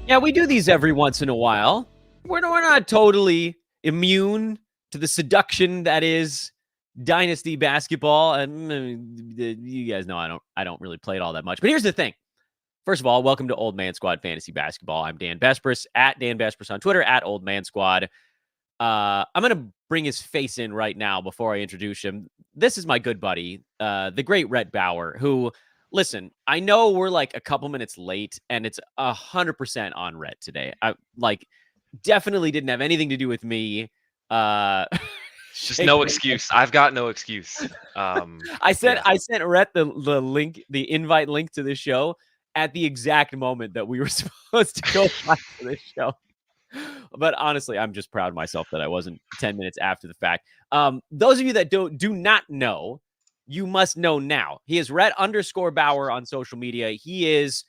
Yeah, we do these every once in a while. We're not totally immune to the seduction that is Dynasty basketball. And you guys know I don't really play it all that much. But here's the thing. First of all, welcome to Old Man Squad Fantasy Basketball. I'm Dan Bespris, at Dan Bespris on Twitter, at Old Man Squad. I'm going to bring his face in right now before I introduce him. This is my good buddy, the great Rhett Bauer, who, listen, I know we're like a couple minutes late, and it's 100% on Rhett today. I definitely didn't have anything to do with me. Just no excuse. I've got no excuse. I sent Rhett the link, the invite link to this show at the exact moment that we were supposed to go live to this show. But honestly, I'm just proud of myself that I wasn't 10 minutes after the fact. Those of you that do not know, you must know now. He is Rhett_Bauer on social media. He is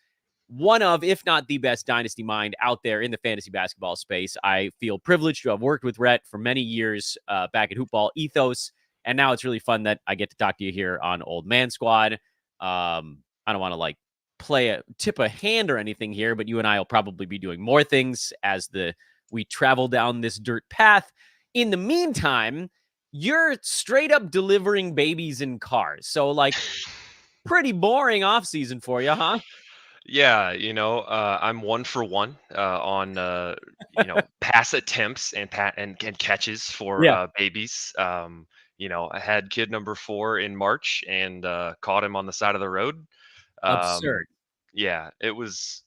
one of, if not the best Dynasty mind out there in the fantasy basketball space. I feel privileged to have worked with Rhett for many years back at Hoopball Ethos. And now it's really fun that I get to talk to you here on Old Man Squad. I don't want to tip a hand or anything here, but you and I will probably be doing more things as we travel down this dirt path. In the meantime, you're straight up delivering babies in cars. So pretty boring off season for you, huh? Yeah, I'm 1 for 1 on pass attempts and catches for babies. I had kid number 4 in March and caught him on the side of the road. Absurd. Yeah, it was,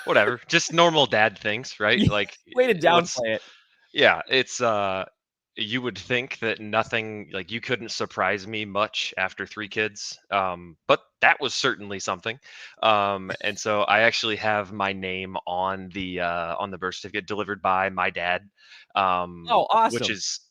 whatever, just normal dad things, right? Like, way to downplay it. Yeah, it's you would think that nothing, like, you couldn't surprise me much after 3 kids, but that was certainly something. And so I actually have my name on the birth certificate delivered by my dad. Oh, awesome!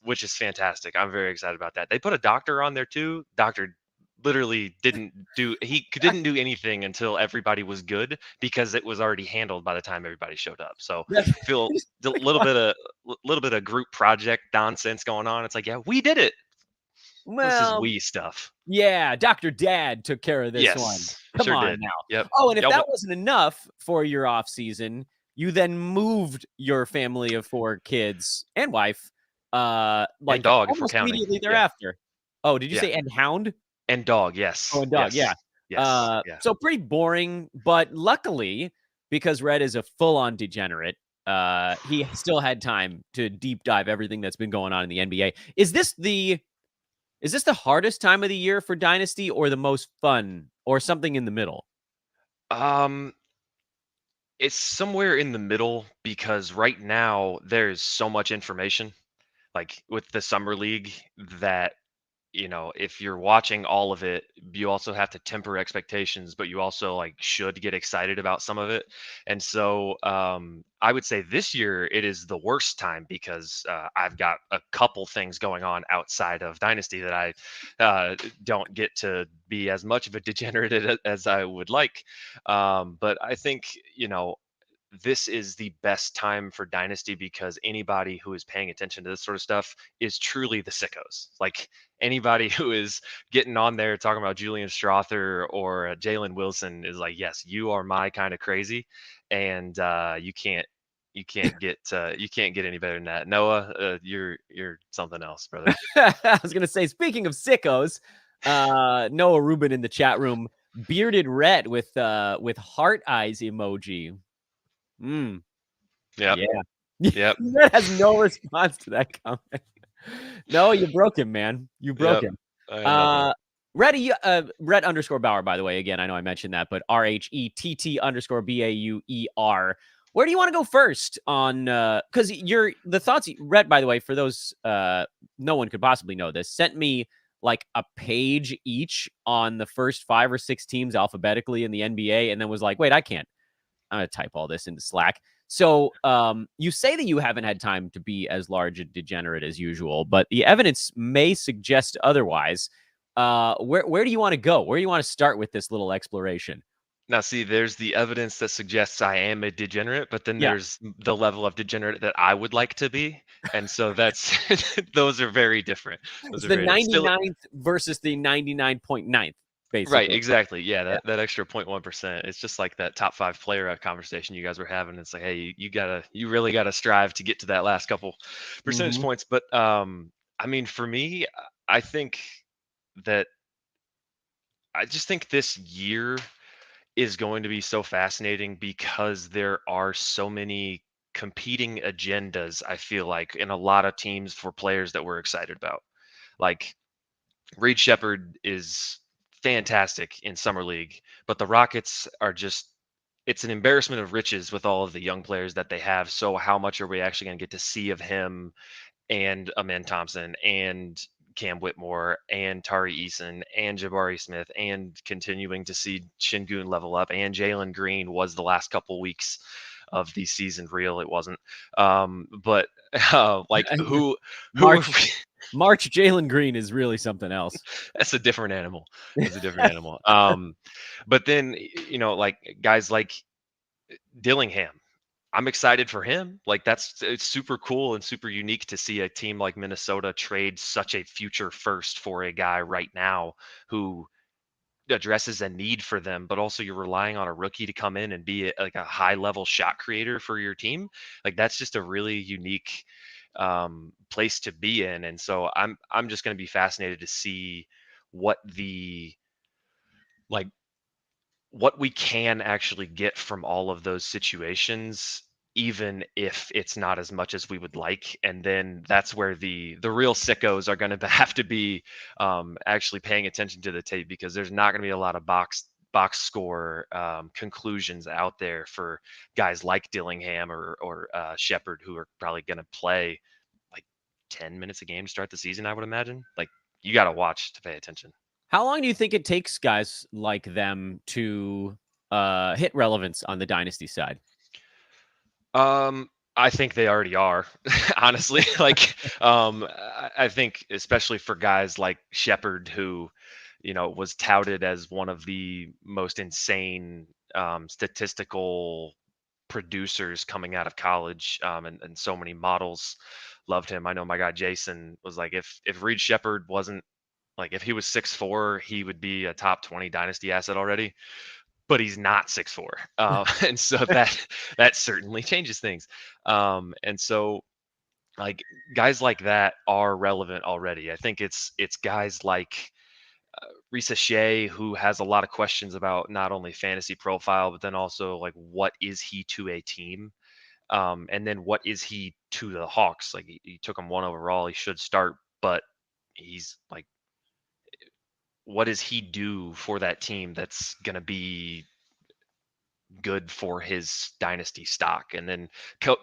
Which is fantastic. I'm very excited about that. They put a doctor on there too. Doctor literally didn't do anything until everybody was good, because it was already handled by the time everybody showed up. So I feel a little bit of group project nonsense going on. It's like, yeah, we did it. Well, this is we stuff. Yeah, Dr. Dad took care of this one. Come sure on did. Now. Yep. Oh, and if that wasn't enough for your off season, you then moved your family of 4 kids and wife, and dog almost immediately thereafter. Oh, did you say and hound? And dog, yes. Oh, and dog, yes. Yeah. Yes. So pretty boring, but luckily, because Rhett is a full-on degenerate, he still had time to deep dive everything that's been going on in the NBA. Is this the hardest time of the year for Dynasty, or the most fun, or something in the middle? It's somewhere in the middle, because right now there's so much information, like with the summer league, that if you're watching all of it, you also have to temper expectations, but you also should get excited about some of it. And so I would say this year it is the worst time, because I've got a couple things going on outside of Dynasty that I don't get to be as much of a degenerate as I would like. But I think, this is the best time for Dynasty, because anybody who is paying attention to this sort of stuff is truly the sickos. Like, anybody who is getting on there talking about Julian Strother or Jalen Wilson is like, yes, you are my kind of crazy, and you can't get any better than that. Noah, you're something else, brother. I was gonna say, speaking of sickos, Noah Rubin in the chat room bearded Rhett with heart eyes emoji. Yeah. Yep. That has no response to that comment. No, you broke him, man. You broke him. Rhett _Bauer, by the way. Again, I know I mentioned that, but RHETT_BAUER. Where do you want to go first on? Because the thoughts, Rhett, by the way, for those no one could possibly know this, sent me a page each on the first 5 or 6 teams alphabetically in the NBA, and then was like, wait, I can't. I'm going to type all this into Slack. So you say that you haven't had time to be as large a degenerate as usual, but the evidence may suggest otherwise. Where do you want to go? Where do you want to start with this little exploration? Now, see, there's the evidence that suggests I am a degenerate, but then Yeah. there's the level of degenerate that I would like to be, and so that's those are very different. Those It's are the very different. Still, 99th versus the 99.9th, right, basically. exactly. Yeah, Yeah. that extra 0.1%. It's just like that top 5 player conversation you guys were having. It's like, hey, you really gotta strive to get to that last couple percentage Mhm. points. But I mean, for me, I think that I just think this year is going to be so fascinating because there are so many competing agendas, I feel like, in a lot of teams for players that we're excited about. Like Reed Shepard is fantastic in summer league, but the Rockets are just it's an embarrassment of riches with all of the young players that they have. So how much are we actually going to get to see of him and Amen Thompson and Cam Whitmore and Tari Eason and Jabari Smith and continuing to see Shingun level up and Jalen Green was the last couple weeks of the season real. It wasn't. But like who are March March Jalen Green is really something else. that's a different animal. That's a different animal. But then like guys like Dillingham. I'm excited for him. Like it's super cool and super unique to see a team like Minnesota trade such a future first for a guy right now who addresses a need for them, but also you're relying on a rookie to come in and be like a high level shot creator for your team. Like that's just a really unique place to be in. And so I'm just going to be fascinated to see what the like what we can actually get from all of those situations, even if it's not as much as we would like. And then that's where the real sickos are going to have to be actually paying attention to the tape, because there's not going to be a lot of box score conclusions out there for guys like Dillingham or Shepard, who are probably going to play like 10 minutes a game to start the season, I would imagine. Like you got to watch to pay attention. How long do you think it takes guys like them to hit relevance on the dynasty side? I think they already are, honestly. Like, I think especially for guys like Shepard, who, was touted as one of the most insane statistical producers coming out of college, and so many models loved him. I know my guy Jason was like, if Reed Shepard wasn't like if he was 6'4", he would be a top 20 dynasty asset already, but he's not 6'4", and so that certainly changes things. And so like guys like that are relevant already. I think it's guys like Risa Shea, who has a lot of questions about not only fantasy profile, but then also like what is he to a team, and then what is he to the Hawks? Like he took him 1 overall, he should start, but he's like, what does he do for that team that's going to be good for his dynasty stock? And then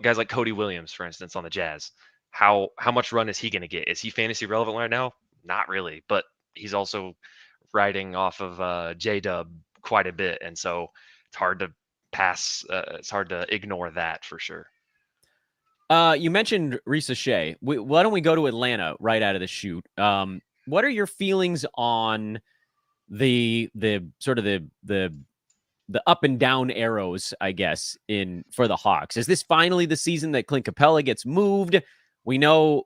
guys like Cody Williams, for instance, on the Jazz, how much run is he going to get? Is he fantasy relevant right now? Not really, but he's also riding off of J Dub quite a bit, and so it's hard to pass. It's hard to ignore that for sure. You mentioned Risa Shea. Why don't we go to Atlanta right out of the chute? What are your feelings on the sort of the up and down arrows, I guess, in for the Hawks? Is this finally the season that Clint Capella gets moved? We know,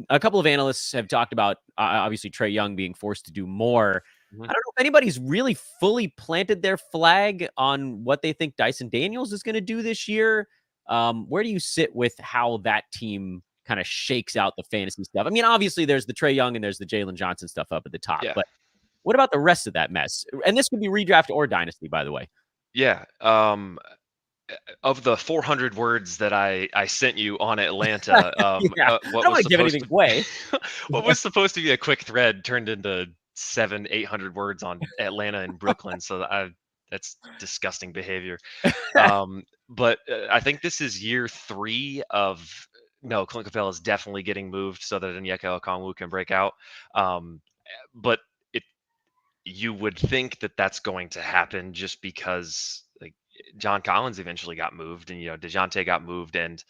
a couple of analysts have talked about obviously Trae Young being forced to do more. Mhm. I don't know if anybody's really fully planted their flag on what they think Dyson Daniels is going to do this year. Where do you sit with how that team kind of shakes out the fantasy stuff? I mean, obviously there's the Trae Young and there's the Jalen Johnson stuff up at the top, Yeah, but what about the rest of that mess? And this could be redraft or dynasty, by the way. yeah. Of the 400 words that I sent you on Atlanta, Yeah, I what don't was want to give supposed anything to away. what was supposed to be a quick thread turned into 700-800 words on Atlanta and Brooklyn. So that's disgusting behavior. But I think this is year 3 of no, Clint Capella is definitely getting moved so that Onyeka Okongwu can break out. But it you would think that that's going to happen just because like John Collins eventually got moved, and DeJounte got moved, and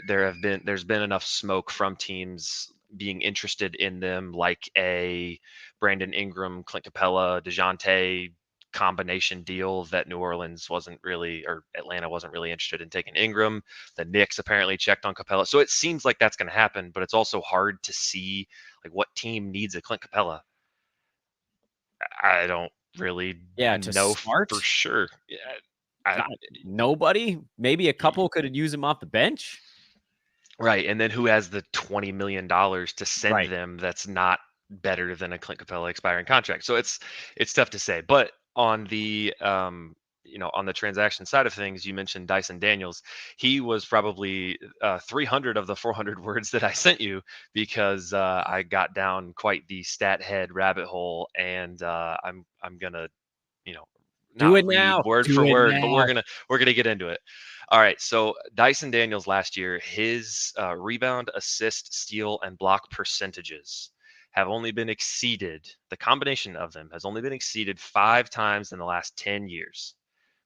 there's been enough smoke from teams being interested in them, like a Brandon Ingram, Clint Capella, DeJounte combination deal that New Orleans wasn't really, or Atlanta wasn't really interested in taking Ingram. The Knicks apparently checked on Capella. So it seems like that's going to happen, but it's also hard to see like what team needs a Clint Capella. I don't really Yeah, to know for start, sure. I, nobody. Maybe a couple could use him off the bench. right. And then who has the $20 million to send Right. them that's not better than a Clint Capella expiring contract? So it's tough to say. But on the on the transaction side of things, you mentioned Dyson Daniels. He was probably 300 of the 400 words that I sent you because I got down quite the stat head rabbit hole, and I'm gonna you know Do not it read now. word Do for it word, but now. we're gonna get into it. All right, so Dyson Daniels last year, his rebound, assist, steal, and block percentages have only been exceeded. The combination of them has only been exceeded 5 times in the last 10 years.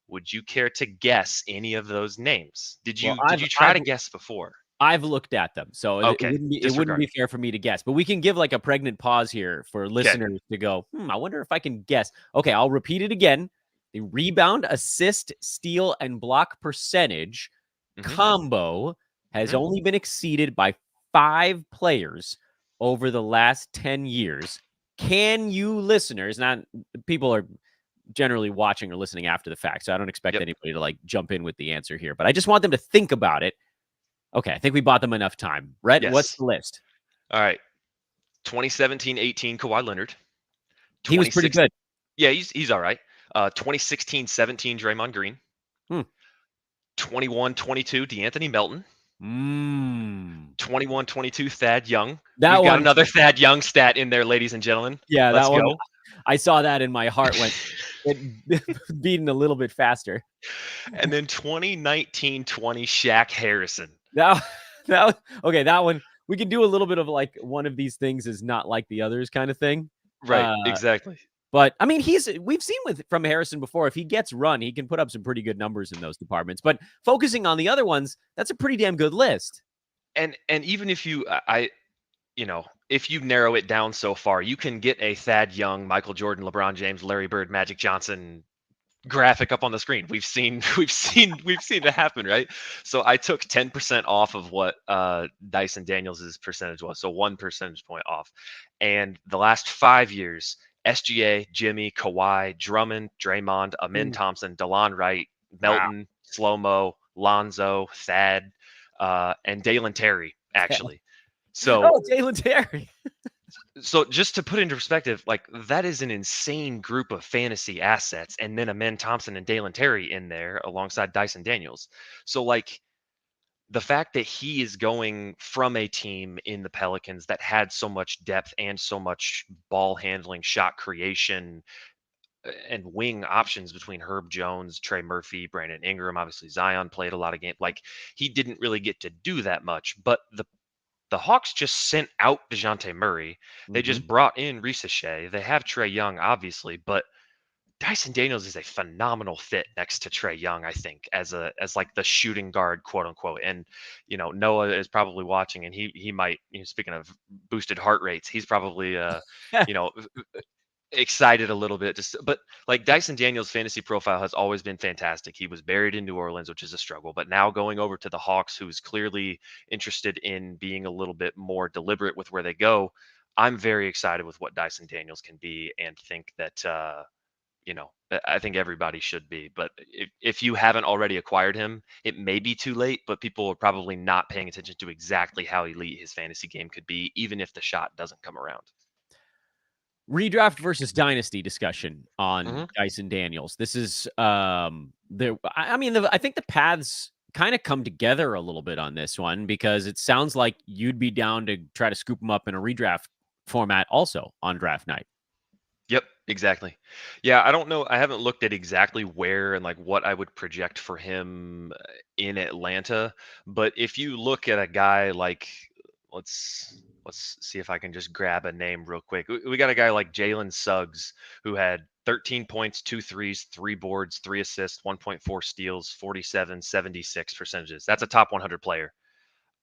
Would you care to guess any of those names? Did Well, you try to guess before? I've looked at them, so Okay, it wouldn't disregard. be fair for me to guess. But we can give like a pregnant pause here for Okay. listeners to go, I wonder if I can guess. Okay, I'll repeat it again. The rebound, assist, steal, and block percentage Mm-hmm. combo has Mm-hmm. only been exceeded by 5 players over the last 10 years. Can you listeners, not people are generally watching or listening after the fact, so I don't expect Yep. anybody to like jump in with the answer here, but I just want them to think about it. Okay, I think we bought them enough time. Rhett, what's Yes. the list? All right. 2017-18 Kawhi Leonard. He was pretty 26. good. Yeah, he's all right. 2016-17 Draymond Green. Hmm. 21-22 DeAnthony Melton. Mm. 21-22 Thad Young. That We've got one, another Thad Young stat in there, ladies and gentlemen. yeah, Let's that one. go. I saw that and my heart went it beating a little bit faster. And then 2019-20 Shaq Harrison. That okay. That one we can do a little bit of like one of these things is not like the others kind of thing. Right, exactly. But I mean, we've seen from Harrison before. If he gets run, he can put up some pretty good numbers in those departments. But focusing on the other ones, that's a pretty damn good list. And even if you if you narrow it down so far, you can get a Thad Young, Michael Jordan, LeBron James, Larry Bird, Magic Johnson graphic up on the screen. We've seen it happen, right? So I took 10% off of what Dyson Daniels' percentage was, so 1 percentage point off. And the last 5 years, SGA, Jimmy, Kawhi, Drummond, Draymond, Amin Thompson, DeLon Wright, Wow. Melton, Slow-Mo, Lonzo, Thad, and Dalen Terry, actually. So Oh, Jalen Terry. so just to put into perspective, like that is an insane group of fantasy assets, and then Amin Thompson and Dalen Terry in there alongside Dyson Daniels. So like the fact that he is going from a team in the Pelicans that had so much depth and so much ball handling, shot creation, and wing options between Herb Jones, Trey Murphy, Brandon Ingram, obviously Zion played a lot of games. Like he didn't really get to do that much, but the Hawks just sent out DeJounte Murray. They Mm-hmm. just brought in Shea. They have Trey Young, obviously, but Dyson Daniels is a phenomenal fit next to Trey Young, I think, as like the shooting guard, quote unquote. And Noah is probably watching, and he might, speaking of boosted heart rates, he's probably you know excited a little bit, just but like Dyson Daniels' fantasy profile has always been fantastic. He was buried in New Orleans, which is a struggle, but now going over to the Hawks, who's clearly interested in being a little bit more deliberate with where they go. I'm very excited with what Dyson Daniels can be, and think that I think everybody should be. But if you haven't already acquired him, it may be too late, but people are probably not paying attention to exactly how elite his fantasy game could be, even if the shot doesn't come around. Redraft versus dynasty discussion on Mm-hmm. Dyson Daniels. This is there. I mean, I think the paths kind of come together a little bit on this one because it sounds like you'd be down to try to scoop him up in a redraft format also on draft night. Yep, exactly. Yeah, I don't know. I haven't looked at exactly where and like what I would project for him in Atlanta, but if you look at a guy like let's see if I can just grab a name real quick. We got a guy like Jalen Suggs who had 13 points, 2 threes, 3 boards, 3 assists, 1.4 steals, 47, 76 percentages. That's a top 100 player.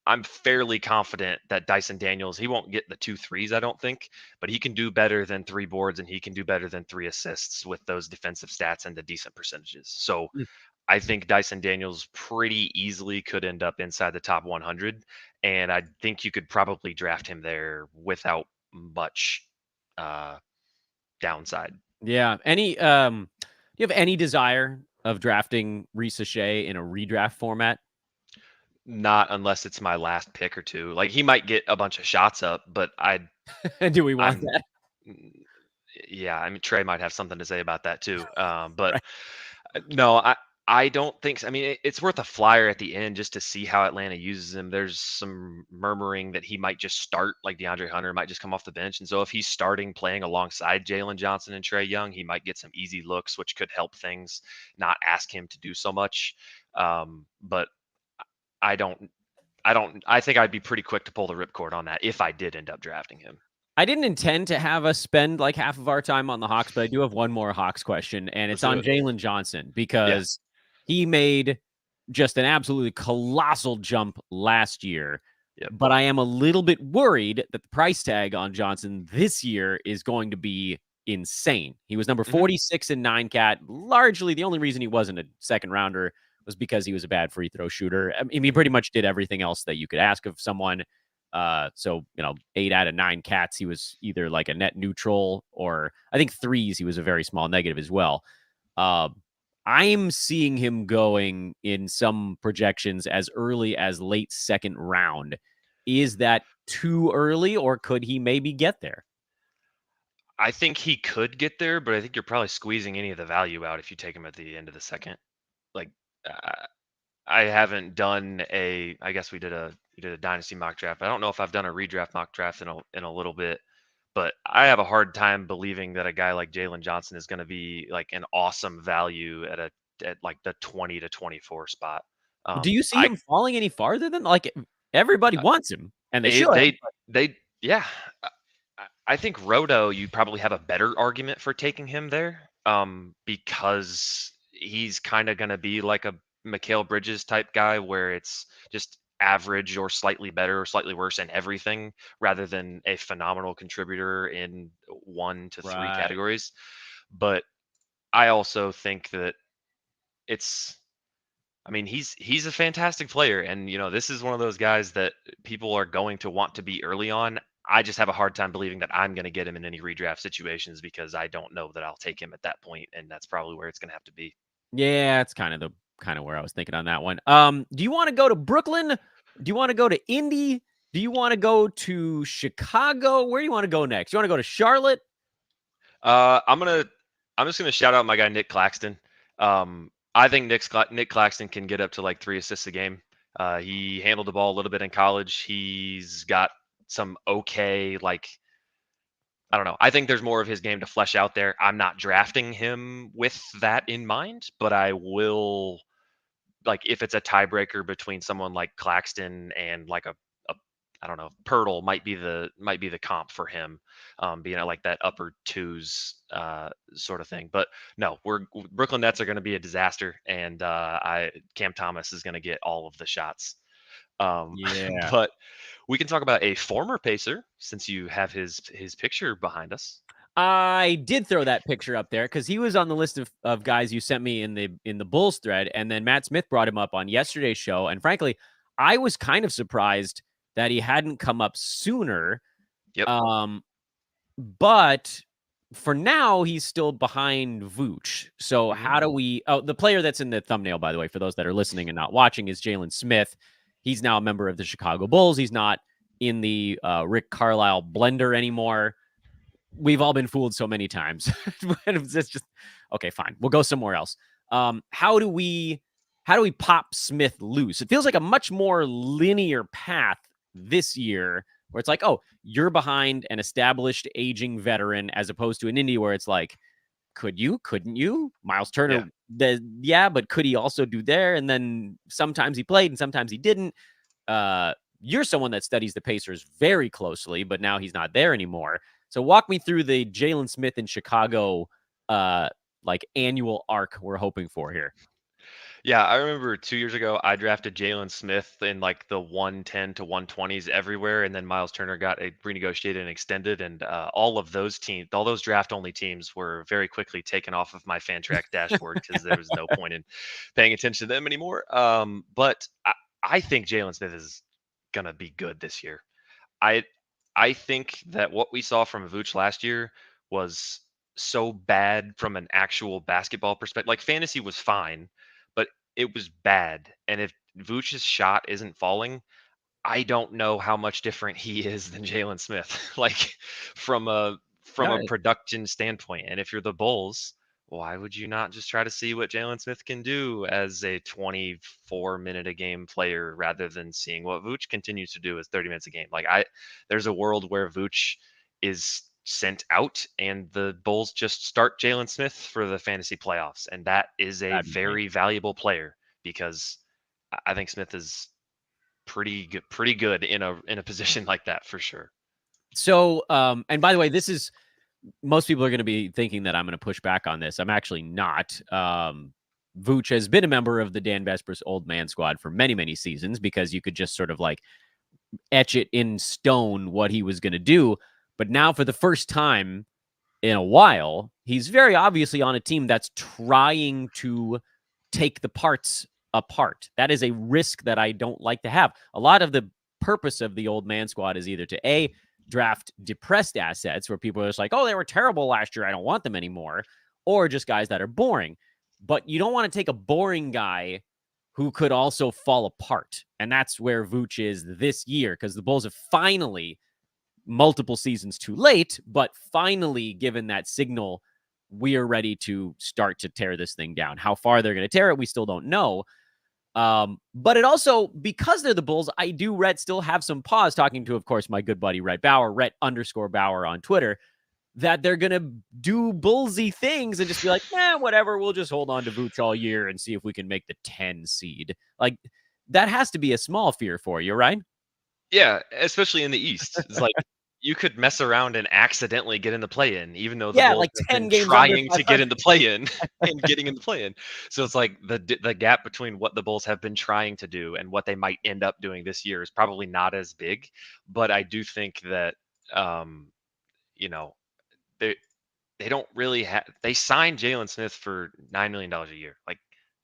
I'm fairly confident that Dyson Daniels, he won't get the 2 threes, I don't think, but he can do better than 3 boards and he can do better than 3 assists with those defensive stats and the decent percentages. So Mm. I think Dyson Daniels pretty easily could end up inside the top 100, and I think you could probably draft him there without much uh, downside. Yeah. Do you have any desire of drafting Reese Shea in a redraft format? Not unless it's my last pick or two. Like he might get a bunch of shots up, but Do we want I'm that? mm, yeah, I mean Trey might have something to say about that too. But Right. no, I don't think so. I mean, it's worth a flyer at the end just to see how Atlanta uses him. There's some murmuring that he might just start, like DeAndre Hunter might just come off the bench. And so if he's starting playing alongside Jalen Johnson and Trey Young, he might get some easy looks, which could help things, not ask him to do so much. But I don't, I think I'd be pretty quick to pull the ripcord on that if I did end up drafting him. I didn't intend to have us spend like half of our time on the Hawks, but I do have one more Hawks question, and Let's it's do on it. Jalen Johnson Yeah. because he made just an absolutely colossal jump last year. Yep. But I am a little bit worried that the price tag on Johnson this year is going to be insane. He was number 46 in 9-cat. Largely, the only reason he wasn't a second rounder was because he was a bad free throw shooter. I mean, he pretty much did everything else that you could ask of someone. So 8 out of 9 cats, he was either like a net neutral, or I think threes, he was a very small negative as well. I'm seeing him going in some projections as early as late second round. Is that too early, or could he maybe get there? I think he could get there, but I think you're probably squeezing any of the value out if you take him at the end of the second. Like, uh, I haven't done a. I guess we did a dynasty mock draft. I don't know if I've done a redraft mock draft in a little bit, but I have a hard time believing that a guy like Jalen Johnson is going to be like an awesome value at like the 20 to 24 spot. Do you see I him falling any farther than like everybody wants him and they should? they yeah. I think Roto, you probably have a better argument for taking him there, because he's kind of going to be like a Mikal Bridges type guy where it's just average or slightly better or slightly worse in everything rather than a phenomenal contributor in 1 to 3 Right. categories. But I also think that it's I mean, he's a fantastic player, and this is one of those guys that people are going to want to be early on. I just have a hard time believing that I'm going to get him in any redraft situations because I don't know that I'll take him at that point, and that's probably where it's going to have to be. Yeah, it's kind of where I was thinking on that one. Do you want to go to Brooklyn? Do you want to go to Indy? Do you want to go to Chicago? Where do you want to go next? You want to go to Charlotte? Uh, I'm gonna I'm just gonna shout out my guy Nick Claxton. I think Nick Claxton can get up to like 3 assists a game. He handled the ball a little bit in college. He's got some okay, like, I don't know. I think there's more of his game to flesh out there. I'm not drafting him with that in mind, but I will, like, if it's a tiebreaker between someone like Claxton and like a I don't know, Pirtle might be the comp for him, being at like that upper twos sort of thing. But no, Brooklyn Nets are going to be a disaster, and I Cam Thomas is going to get all of the shots. Um, Yeah. but we can talk about a former Pacer since you have his picture behind us. I did throw that picture up there because he was on the list of guys you sent me in the Bulls thread, and then Matt Smith brought him up on yesterday's show. And frankly, I was kind of surprised that he hadn't come up sooner. Yep. But for now, he's still behind Vooch. So hmm how do we? Oh, the player that's in the thumbnail, by the way, for those that are listening and not watching, is Jalen Smith. He's now a member of the Chicago Bulls. He's not in the Rick Carlisle blender anymore. We've all been fooled so many times. It's just okay, fine. We'll go somewhere else. How do we pop Smith loose? It feels like a much more linear path this year, where it's like, oh, you're behind an established aging veteran, as opposed to an indie where it's like, could you? Couldn't you? Miles Yeah. Turner, yeah, but could he also do there? And then sometimes he played and sometimes he didn't. You're someone that studies the Pacers very closely, but now he's not there anymore. So walk me through the Jalen Smith in Chicago like annual arc we're hoping for here. Yeah, I remember 2 years ago, I drafted Jalen Smith in, like, the 110 to 120s everywhere, and then Miles Turner got a renegotiated and extended, and, all those draft-only teams were very quickly taken off of my Fantrack dashboard because there was no point in paying attention to them anymore. But I think Jalen Smith is gonna be good this year. I I think that what we saw from Vooch last year was so bad from an actual basketball perspective. Like fantasy was fine, but it was bad. And if Vooch's shot isn't falling, I don't know how much different he is than Jalen Smith, like from a No, production standpoint. And if you're the Bulls, why would you not just try to see what Jalen Smith can do as a 24-minute a game player rather than seeing what Vooch continues to do as 30 minutes a game? There's a world where Vooch is sent out and the Bulls just start Jalen Smith for the fantasy playoffs, and that is a that'd be great. very valuable player because I think Smith is pretty good in a position like that for sure. So, and by the way, this is most people are going to be thinking that I'm going to push back on this. I'm actually not. Vooch has been a member of the Dan Vesper's old man squad for many, many seasons because you could just sort of like etch it in stone what he was going to do. But now, for the first time in a while, he's very obviously on a team that's trying to take the parts apart. That is a risk that I don't like to have. A lot of the purpose of the old man squad is either to A, draft depressed assets where people are just like, oh, they were terrible last year, I don't want them anymore, or just guys that are boring. But you don't want to take a boring guy who could also fall apart. And that's where Vooch is this year because the Bulls have finally, multiple seasons too late, but finally given that signal, we are ready to start to tear this thing down. How far they're going to tear it, we still don't know. But it also, because they're the Bulls, I do, Rhett, still have some pause talking to, of course, my good buddy, Rhett Bauer, Rhett_Bauer on Twitter, that they're going to do Bullsy things and just be like, whatever, we'll just hold on to Vooch all year and see if we can make the 10 seed. Like, that has to be a small fear for you, right? Yeah, especially in the East. It's like you could mess around and accidentally get in the play-in, even though the Yeah, Bulls like have 10 been games under trying to get 500. in the play-in and getting in the play-in. So it's like the gap between what the Bulls have been trying to do and what they might end up doing this year is probably not as big. But I do think that you know, they they don't really have. They signed Jalen Smith for $9 million a year. Like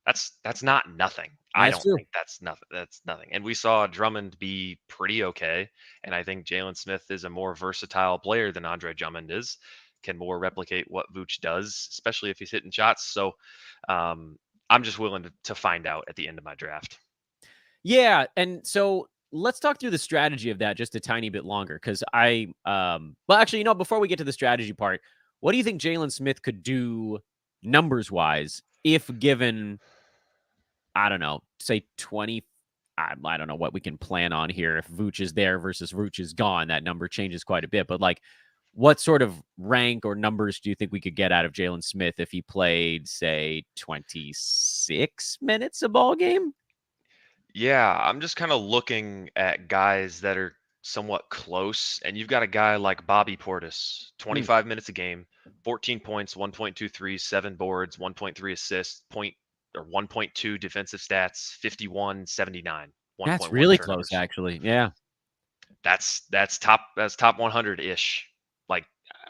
that's not nothing. I That's don't true. think that's nothing. That's nothing. And we saw Drummond be pretty okay. And I think Jalen Smith is a more versatile player than Andre Drummond is. Can more replicate what Vooch does, especially if he's hitting shots. So I'm just willing to find out at the end of my draft. Yeah, and so let's talk through the strategy of that just a tiny bit longer because well, actually, before we get to the strategy part, what do you think Jalen Smith could do numbers wise if given, I don't know, say 20? I don't know what we can plan on here. If Vooch is there versus Vooch is gone, that number changes quite a bit. But like, what sort of rank or numbers do you think we could get out of Jalen Smith if he played, say, 26 minutes a ball game? Yeah, I'm just kind of looking at guys that are somewhat close, and you've got a guy like Bobby Portis, Hmm, 25 minutes a game, 14 points, 1.23, 7 boards, 1.3 assists, point or 1.2 defensive stats, 51, 79, that's 1.1 really close, turnovers. actually. Yeah. That's top 100-ish. Like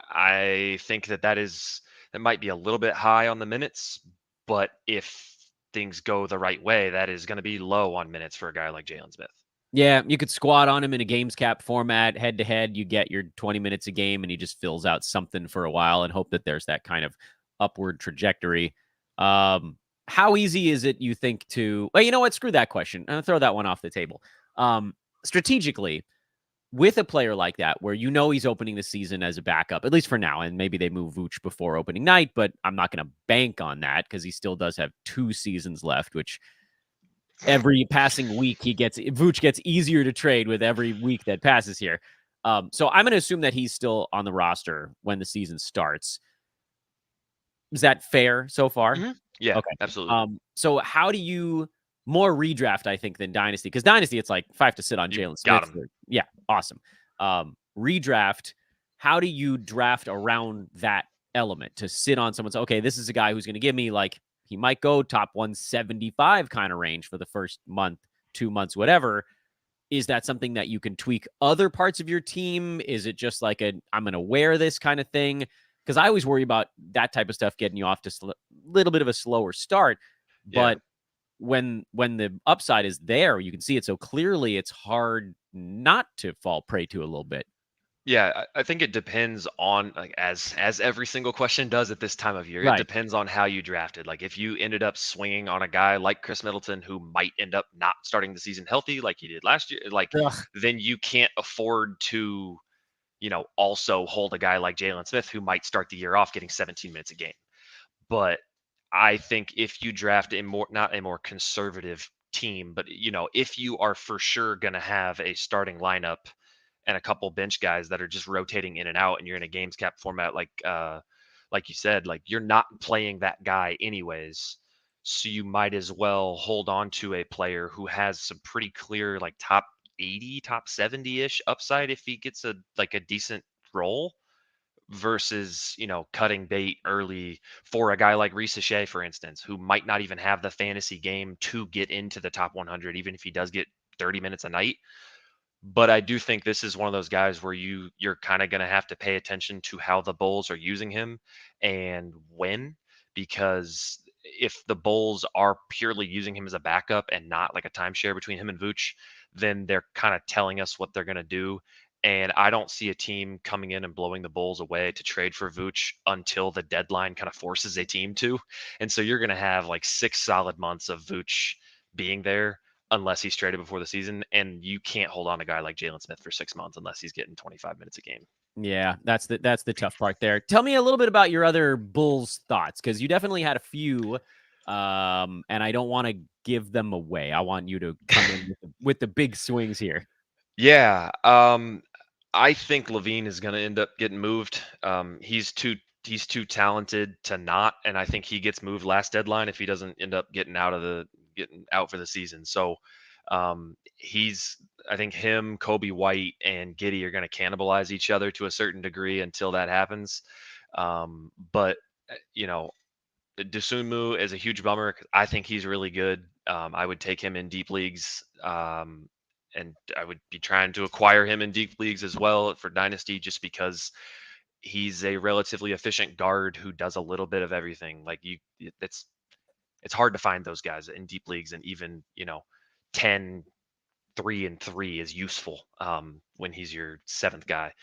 I think that might be a little bit high on the minutes, but if things go the right way, that is going to be low on minutes for a guy like Jalen Smith. Yeah, you could squat on him in a games cap format, head to head. You get your 20 minutes a game, and he just fills out something for a while and hope that there's that kind of upward trajectory. How easy is it, you think, to? Well, you know what? Screw that question. I'm gonna throw that one off the table. Strategically, with a player like that, where he's opening the season as a backup, at least for now, and maybe they move Vooch before opening night, but I'm not going to bank on that because he still does have 2 seasons left, which every passing week Vooch gets easier to trade with every week that passes here. So I'm going to assume that he's still on the roster when the season starts. Is that fair so far? Hmm. Yeah, Okay. absolutely. So how do you more redraft, I think, than Dynasty? Because Dynasty, it's like if I have to sit on You Jalen got Smith. him. Yeah, awesome. Redraft, how do you draft around that element to sit on someone's, okay, this is a guy who's going to give me like He might go top 175 kind of range for the first month, 2 months, whatever. Is that something that you can tweak other parts of your team? Is it just like I'm going to wear this kind of thing? Because I always worry about that type of stuff getting you off to a little bit of a slower start. Yeah. But when the upside is there, you can see it so clearly, it's hard not to fall prey to a little bit. Yeah, I think it depends on, like, as every single question does at this time of year, it Right. depends on how you drafted. Like, if you ended up swinging on a guy like Chris Middleton who might end up not starting the season healthy like he did last year, like, Ugh. then you can't afford to, also hold a guy like Jalen Smith who might start the year off getting 17 minutes a game. But I think if you draft not a more conservative team, but if you are for sure going to have a starting lineup and a couple bench guys that are just rotating in and out, and you're in a games cap format, like you said, like, you're not playing that guy anyways, so you might as well hold on to a player who has some pretty clear, like, top 80, top 70-ish upside if he gets a decent role, versus cutting bait early for a guy like Reese Shea, for instance, who might not even have the fantasy game to get into the top 100, even if he does get 30 minutes a night. But I do think this is one of those guys where you're kind of going to have to pay attention to how the Bulls are using him and when, because if the Bulls are purely using him as a backup and not like a timeshare between him and Vooch, then they're kind of telling us what they're going to do. And I don't see a team coming in and blowing the Bulls away to trade for Vooch until the deadline kind of forces a team to. And so you're going to have like 6 solid months of Vooch being there unless he's traded before the season. And you can't hold on a guy like Jalen Smith for 6 months unless he's getting 25 minutes a game. Yeah, that's the tough part there. Tell me a little bit about your other Bulls thoughts, because you definitely had a few, and I don't want to give them away. I want you to come in with the big swings here. Yeah. I think Levine is going to end up getting moved. He's too talented to not, and I think he gets moved last deadline if he doesn't end up getting out for the season. So I think him, Kobe White, and Giddy are going to cannibalize each other to a certain degree until that happens. But Dosunmu is a huge bummer. I think he's really good. I would take him in deep leagues. And I would be trying to acquire him in deep leagues as well for Dynasty, just because he's a relatively efficient guard who does a little bit of everything. Like, it's hard to find those guys in deep leagues, and even 10 3-3 is useful when he's your 7th guy.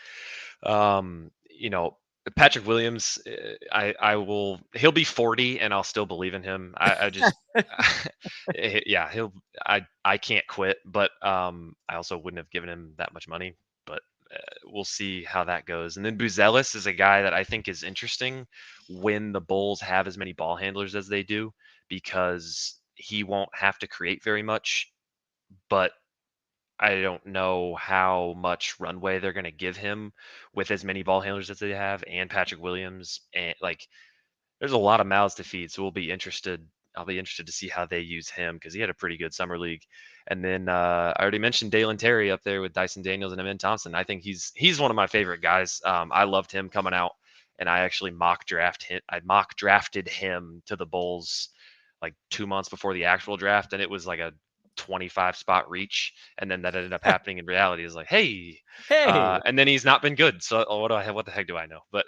Patrick Williams, he'll be 40 and I'll still believe in him. I just yeah, I can't quit, but I also wouldn't have given him that much money, but we'll see how that goes. And then Buzelis is a guy that I think is interesting when the Bulls have as many ball handlers as they do, because he won't have to create very much, but I don't know how much runway they're going to give him with as many ball handlers as they have, and Patrick Williams, and like, there's a lot of mouths to feed. So I'll be interested to see how they use him, because he had a pretty good summer league. And then I already mentioned Dalen Terry up there with Dyson Daniels and Amen Thompson. I think he's one of my favorite guys. I loved him coming out, and I actually mock drafted him to the Bulls like 2 months before the actual draft, and it was like a 25 spot reach, and then that ended up happening in reality. Is like, hey, Hey, and then he's not been good. So what the heck do I know? But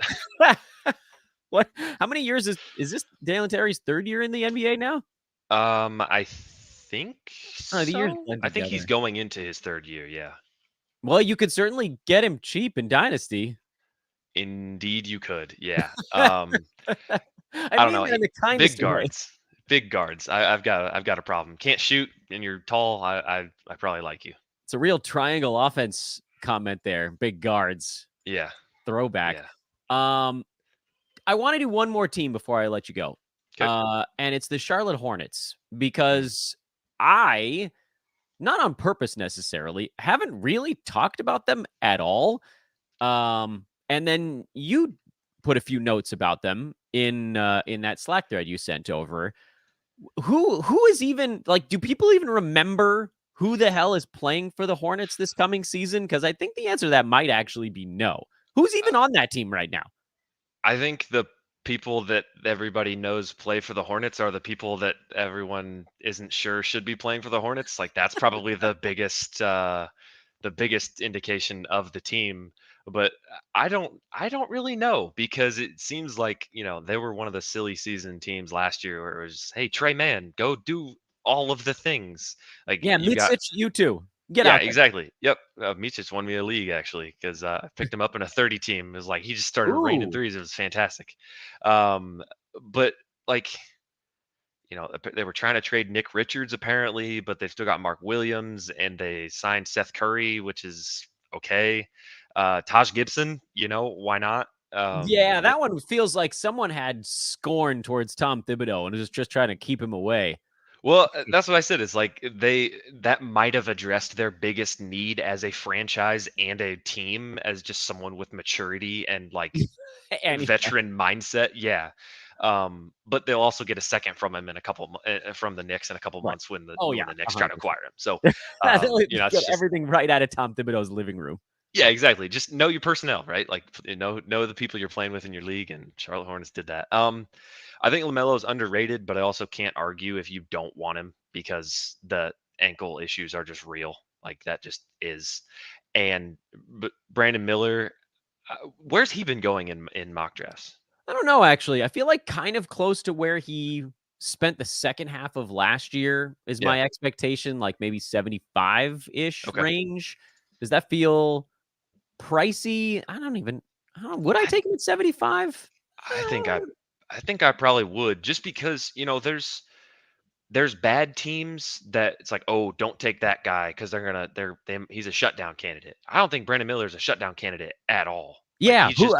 what? How many years is this Dalen Terry's 3rd year in the NBA now? I think Oh, the years so. blend I think he's together. going into his 3rd year. Yeah, Well, you could certainly get him cheap in Dynasty. indeed you could. Yeah. I I don't mean know. that in the Big kindest of ways. guards, big guards. I've got a problem. Can't shoot, and you're tall. I probably like you. It's a real triangle offense comment there. Big guards. Yeah. Throwback. Yeah. Um, I want to do one more team before I let you go. Okay. And it's the Charlotte Hornets, Mm. because I, not on purpose necessarily, haven't really talked about them at all. And then you put a few notes about them in that Slack thread you sent over. Who is even, like, do people even remember who the hell is playing for the Hornets this coming season? Because I think the answer to that might actually be no. Who's even on that team right now? I think people that everybody knows play for the Hornets are the people that everyone isn't sure should be playing for the Hornets. Like that's probably the biggest indication of the team. But I don't really know because it seems like, they were one of the silly season teams last year where it was, hey, Trey Man, go do all of the things. Like Yeah, you got Micic, you too. Get yeah, out there. exactly. Yep. Micic won me a league actually because I picked him up in a 30 team. It was like he just started raining Ooh. threes. It was fantastic. Um, but like, they were trying to trade Nick Richards apparently, but they've still got Mark Williams and they signed Seth Curry, which is okay. Taj Gibson, why not? Yeah, that one feels like someone had scorn towards Tom Thibodeau and was just trying to keep him away. Well, that's what I said. It's like that might have addressed their biggest need as a franchise and a team as just someone with maturity and like And veteran mindset. Yeah. But they'll also get a second from him in a from the Knicks in a couple right. months when the Oh when yeah, the Knicks try to 100%. acquire him. So, They'll it's get just everything right out of Tom Thibodeau's living room. yeah, exactly. Just know your personnel, right? Like know the people you're playing with in your league, and Charlotte Hornets did that. I think LaMelo is underrated, but I also can't argue if you don't want him because the ankle issues are just real. Like that just is. And but Brandon Miller, where's he been going in mock drafts? I don't know, actually. I feel like kind of close to where he spent the second half of last year is Yeah. my expectation, like maybe 75-ish Okay. range. Does that feel pricey? I don't know. Would I take him at 75? I think I probably would just because there's bad teams that it's like, oh, don't take that guy because he's a shutdown candidate. I don't think Brandon Miller is a shutdown candidate at all. Like Yeah, he's just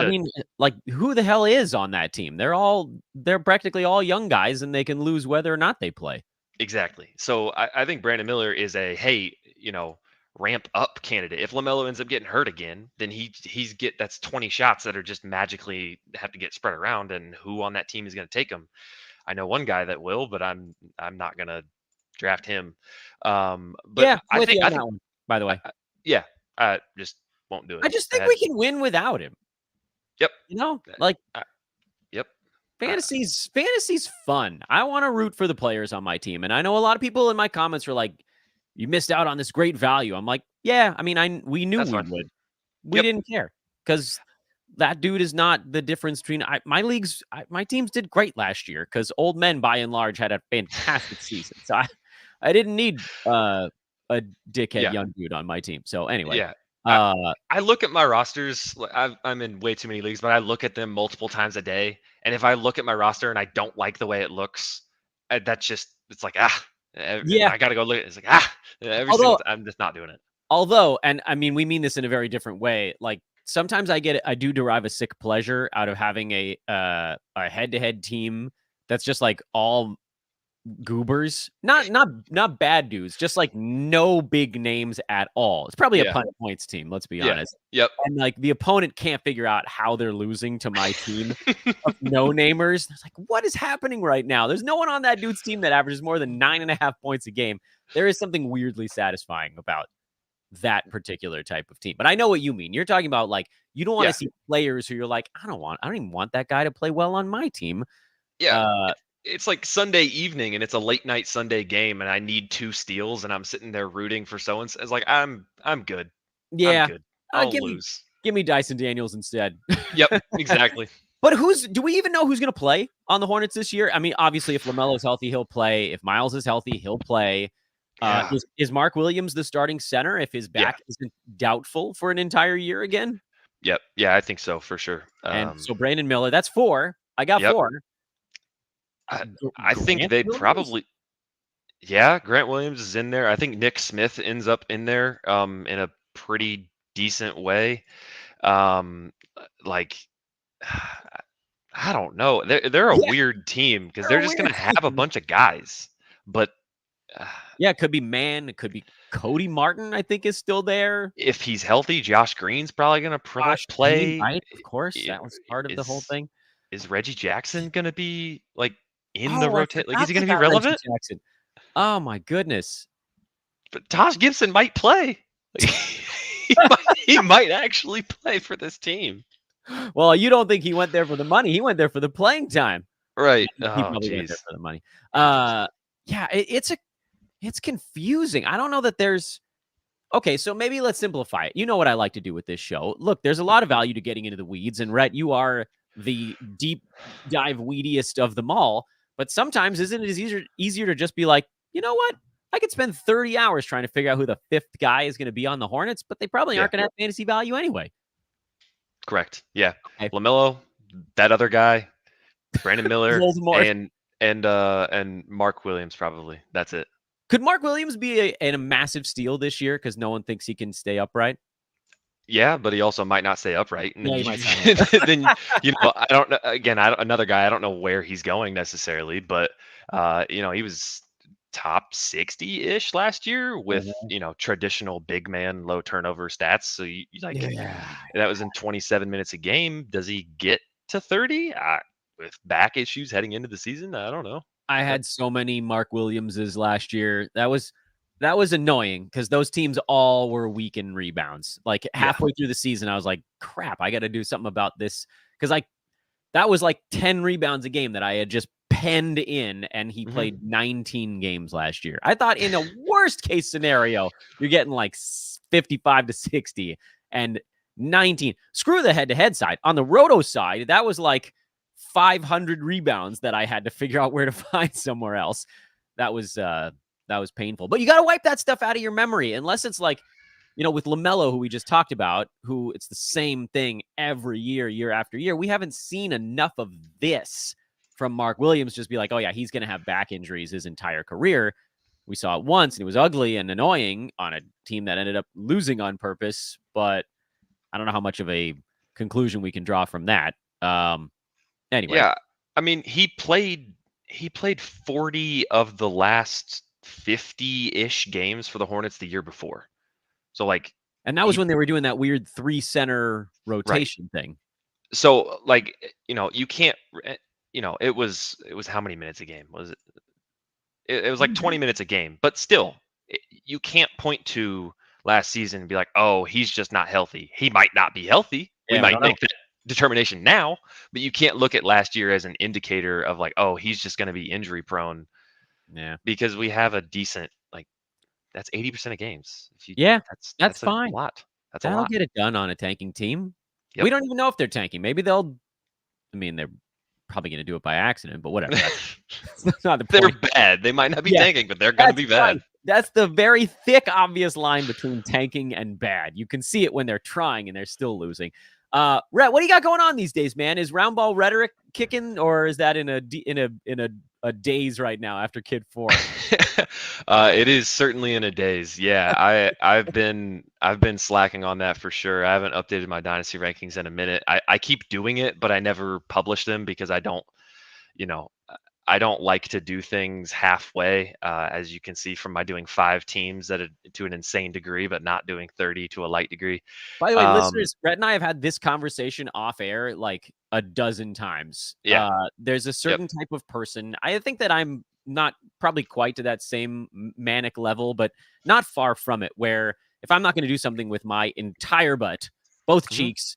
who the hell is on that team? They're practically all young guys and they can lose whether or not they play. exactly. So I think Brandon Miller is a hey, ramp up candidate. If LaMelo ends up getting hurt again, then that's 20 shots that are just magically have to get spread around, and who on that team is going to take them? I know one guy that will, but I'm not going to draft him. But Yeah, I with think you I on think that one, by the way. yeah, I just won't do it. I just I think had we can win without him. yep, Like yep. fantasy's fun. I want to root for the players on my team. And I know a lot of people in my comments were like, you missed out on this great value. I'm like, yeah, I mean, we knew That's we fine. would. We Yep. didn't care because that dude is not the difference between my teams did great last year because old men by and large had a fantastic season. So I didn't need a dickhead Yeah. young dude on my team. So anyway, Yeah. I look at my rosters. I'm in way too many leagues, but I look at them multiple times a day. And if I look at my roster and I don't like the way it looks, it's like yeah. I gotta go look. It's like every single Although time. I'm just not doing it. And I mean, we mean this in a very different way. Like sometimes I do derive a sick pleasure out of having a head-to-head team that's just like all goobers, not bad dudes, just like no big names at all. It's probably a Yeah. punt points team, let's be Yeah. honest. Yep. And like the opponent can't figure out how they're losing to my team of no-namers. It's like, what is happening right now? There's no one on that dude's team that averages more than 9.5 points a game. There is something weirdly satisfying about that particular type of team. But I know what you mean. You're talking about like you don't want to see players who you're like, I don't even want that guy to play well on my team. Yeah. It's like Sunday evening and it's a late night Sunday game and I need 2 steals and I'm sitting there rooting for so and so. It's like I'm good. Yeah. I'm good. I'll Give lose. me Dyson Daniels instead. Yep, exactly. But do we even know who's going to play on the Hornets this year? I mean, obviously, if LaMelo's healthy, he'll play. If Miles is healthy, he'll play. Yeah. Is Mark Williams the starting center if his back isn't doubtful for an entire year again? Yep. Yeah, I think so for sure. And so Brandon Miller, that's 4. I got 4. I think they'd probably. Yeah, Grant Williams is in there. I think Nick Smith ends up in there in a pretty decent way. Like I don't know. They're a weird team because they're just gonna have a bunch of guys. But yeah, it could be Man. It could be Cody Martin. I think is still there. If he's healthy, Josh Green's probably gonna play. Right, of course, that was part of the whole thing. Is Reggie Jackson gonna be like in the rotation? Like, is he gonna be Reggie relevant? Jackson. Oh my goodness! But Taj Gibson might play. He might actually play for this team. Well, you don't think he went there for the money. He went there for the playing time. Right. He Oh, probably went there jeez. for the money. Interesting. Yeah, it's confusing. I don't know that there's okay, so maybe let's simplify it. You know what I like to do with this show. Look, there's a lot of value to getting into the weeds, and Rhett, you are the deep dive weediest of them all. But sometimes isn't it easier to just be like, you know what? I could spend 30 hours trying to figure out who the fifth guy is going to be on the Hornets, but they probably Yeah. aren't going to have fantasy value anyway. Correct. Yeah. Okay. LaMelo, that other guy, Brandon Miller, Voldemort. and Mark Williams probably. That's it. Could Mark Williams be a massive steal this year because no one thinks he can stay upright? Yeah, but he also might not stay upright, and Yeah, then he might sound then I don't know. Again, another guy. I don't know where he's going necessarily, but he was top 60-ish last year with traditional big man, low turnover stats. So Yeah. that was in 27 minutes a game. Does he get to 30 with back issues heading into the season? I don't know. I had so many Mark Williamses last year. That was annoying because those teams all were weak in rebounds. Like halfway through the season, I was like, crap, I got to do something about this. Because that was like 10 rebounds a game that I had just penned in, and he played 19 games last year. I thought in a worst case scenario, you're getting like 55 to 60 and 19. Screw the head-to-head side. On the roto side, that was like 500 rebounds that I had to figure out where to find somewhere else. That was painful. But you got to wipe that stuff out of your memory, unless it's like, with LaMelo, who we just talked about, who it's the same thing every year, year after year. We haven't seen enough of this from Mark Williams. Just be like, oh yeah, he's going to have back injuries his entire career. We saw it once, and it was ugly and annoying on a team that ended up losing on purpose. But I don't know how much of a conclusion we can draw from that. Anyway. Yeah, I mean, he played 40 of the last 50-ish games for the Hornets the year before. So and that was when they were doing that weird 3-center rotation thing. So you can't, it was how many minutes a game was it? It was like 20 minutes a game, but still, you can't point to last season and be like, oh, he's just not healthy. He might not be healthy. Yeah, we might make that determination now, but you can't look at last year as an indicator of like, oh, he's just going to be injury prone. Yeah, because we have a decent that's 80% of games. That's fine. A lot. That's That'll a lot. get it done on a tanking team. Yep. We don't even know if they're tanking. Maybe they're probably going to do it by accident, but whatever. That's not the point. They're bad. They might not be tanking, but they're going to be bad. Right. That's the very thick, obvious line between tanking and bad. You can see it when they're trying and they're still losing. Rhett, what do you got going on these days, man? Is round ball rhetoric kicking, or is that in a daze right now after Kid 4? It is certainly in a daze. Yeah, I've been slacking on that for sure. I haven't updated my Dynasty rankings in a minute. I keep doing it, but I never publish them because I don't like to do things halfway. As you can see from my doing 5 teams to an insane degree, but not doing 30 to a light degree. By the way, listeners, Rhett and I have had this conversation off air like a dozen times. Yeah. There's a certain type of person. I think that I'm not probably quite to that same manic level, but not far from it, where if I'm not going to do something with my entire butt, both cheeks,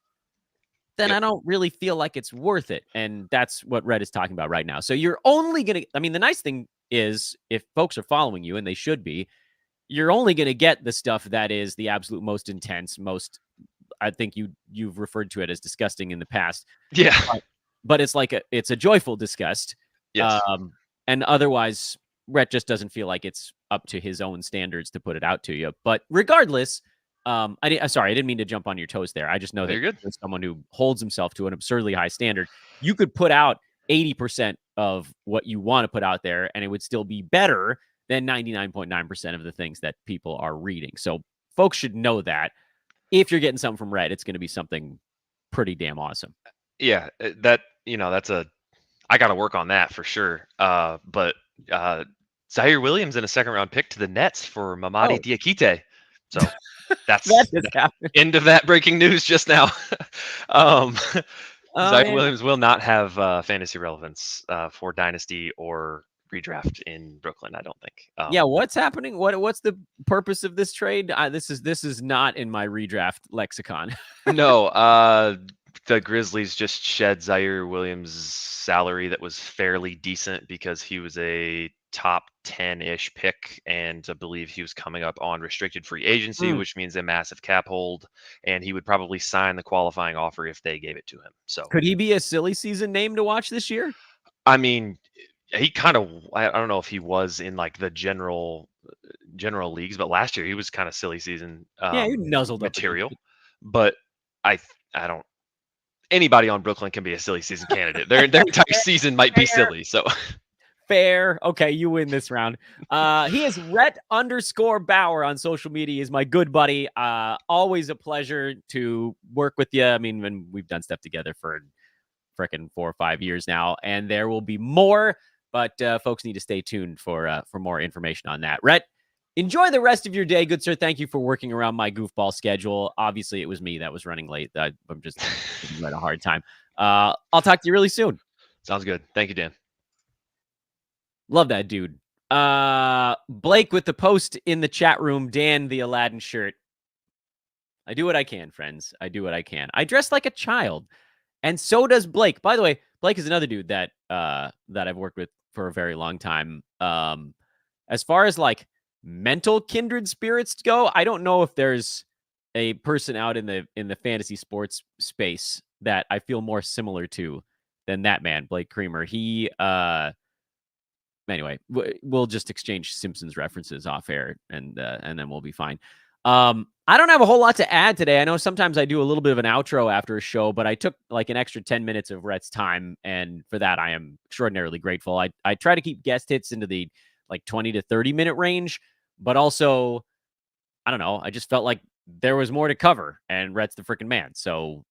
then I don't really feel like it's worth it. And that's what Rhett is talking about right now. So you're only going to, the nice thing is if folks are following you, and they should be, you're only going to get the stuff that is the absolute most intense, I think you've referred to it as disgusting in the past. Yeah. But it's like it's a joyful disgust. Yes. And otherwise, Rhett just doesn't feel like it's up to his own standards to put it out to you. But regardless, sorry, I didn't mean to jump on your toes there. I just know that you're someone who holds himself to an absurdly high standard. You could put out 80% of what you want to put out there, and it would still be better than 99.9% of the things that people are reading. So folks should know that if you're getting something from Rhett, it's going to be something pretty damn awesome. Yeah, I got to work on that for sure. But Zaire Williams in a 2nd-round pick to the Nets for Mamadi Diakite. So that's end of that breaking news just now. Zaire Williams will not have fantasy relevance for Dynasty or redraft in Brooklyn, I don't think. What's happening? What's the purpose of this trade? This is not in my redraft lexicon. No, the Grizzlies just shed Zaire Williams' salary that was fairly decent because he was a top 10-ish pick, and I believe he was coming up on restricted free agency, Mm. which means a massive cap hold, and he would probably sign the qualifying offer if they gave it to him. So, Could he be a silly season name to watch this year? I mean, he kind of, I don't know if he was in like the general leagues, but last year he was kind of silly season Yeah, he nuzzled up against material. it. But I don't. Anybody on Brooklyn can be a silly season candidate. Their entire season might be Fair. silly. So Fair. Okay, you win this round. He is Rhett_Bauer on social media. Is my good buddy. Always a pleasure to work with you. I mean, when we've done stuff together for freaking 4 or 5 years now, and there will be more. But folks need to stay tuned for more information on that. Rhett, enjoy the rest of your day, good sir. Thank you for working around my goofball schedule. Obviously, it was me that was running late. I'm just having a hard time. I'll talk to you really soon. sounds good. Thank you, Dan. Love that dude. Blake with the post in the chat room. Dan, the Aladdin shirt. I do what I can, friends. I do what I can. I dress like a child. And so does Blake. By the way, Blake is another dude that I've worked with for a very long time. As far as like mental kindred spirits go, I don't know if there's a person out in the fantasy sports space that I feel more similar to than that man, Blake Creamer. He anyway, we'll just exchange Simpsons references off air, and then we'll be fine. I don't have a whole lot to add today. I know sometimes I do a little bit of an outro after a show, but I took like an extra 10 minutes of Rhett's time, and for that I am extraordinarily grateful. I try to keep guest hits into the like 20 to 30 minute range, but also I don't know, I just felt like there was more to cover, and Rhett's the freaking man. So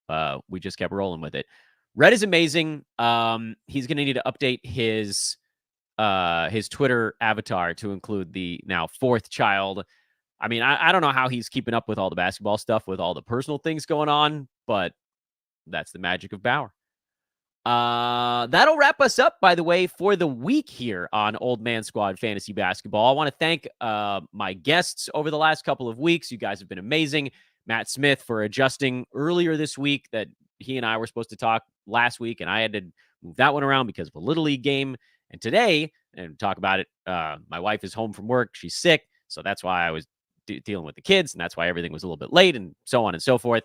we just kept rolling with it. Rhett is amazing. He's going to need to update his Twitter avatar to include the now 4th child. I mean, I don't know how he's keeping up with all the basketball stuff with all the personal things going on, but that's the magic of Bauer. That'll wrap us up, by the way, for the week here on Old Man Squad Fantasy Basketball. I want to thank my guests over the last couple of weeks. You guys have been amazing. Matt Smith for adjusting earlier this week that he and I were supposed to talk last week, and I had to move that one around because of a Little League game. And today, and talk about it, my wife is home from work. She's sick, so that's why I was dealing with the kids, and that's why everything was a little bit late, and so on and so forth.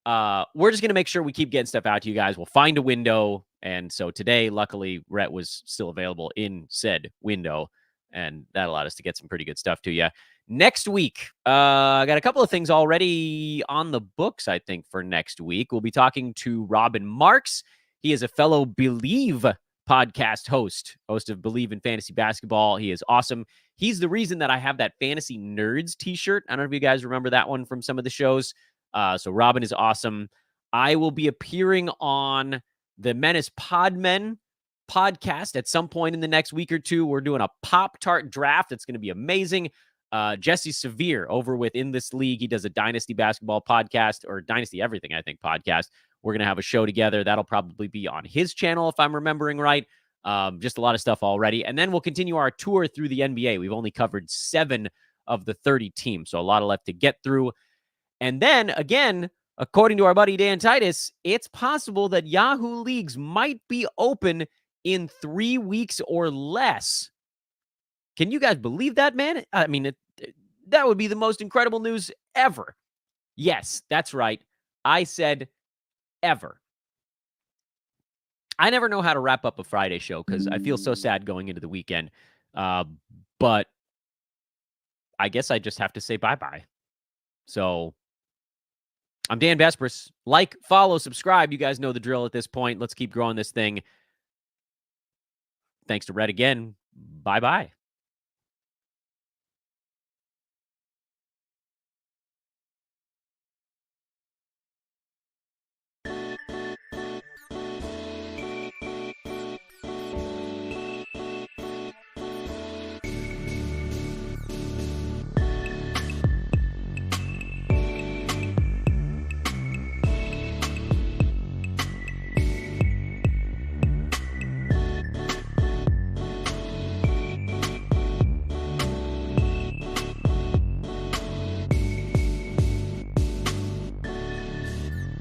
We're just going to make sure we keep getting stuff out to you guys. We'll find a window. And so today, luckily, Rhett was still available in said window, and that allowed us to get some pretty good stuff to you. Next week, I got a couple of things already on the books, I think, for next week. We'll be talking to Robin Marks. He is a fellow Believe podcast host of Believe in Fantasy Basketball. He is awesome. He's the reason that I have that Fantasy Nerds t-shirt. I don't know if you guys remember that one from some of the shows. So Robin is awesome. I will be appearing on the Menace Podmen podcast at some point in the next week or two. We're doing a Pop-Tart draft. It's going to be amazing. Jesse Severe over with In This League. He does a Dynasty basketball podcast, or Dynasty Everything, I think, podcast. We're going to have a show together. That'll probably be on his channel, if I'm remembering right. Just a lot of stuff already. And then we'll continue our tour through the NBA. We've only covered 7 of the 30 teams, so a lot left to get through. And then, again, according to our buddy Dan Titus, it's possible that Yahoo Leagues might be open in 3 weeks or less. Can you guys believe that, man? I mean, that would be the most incredible news ever. Yes, that's right. I said ever. I never know how to wrap up a Friday show because I feel so sad going into the weekend. But I guess I just have to say bye-bye. So I'm Dan Vespris. Like, follow, subscribe. You guys know the drill at this point. Let's keep growing this thing. Thanks to Rhett again. Bye-bye.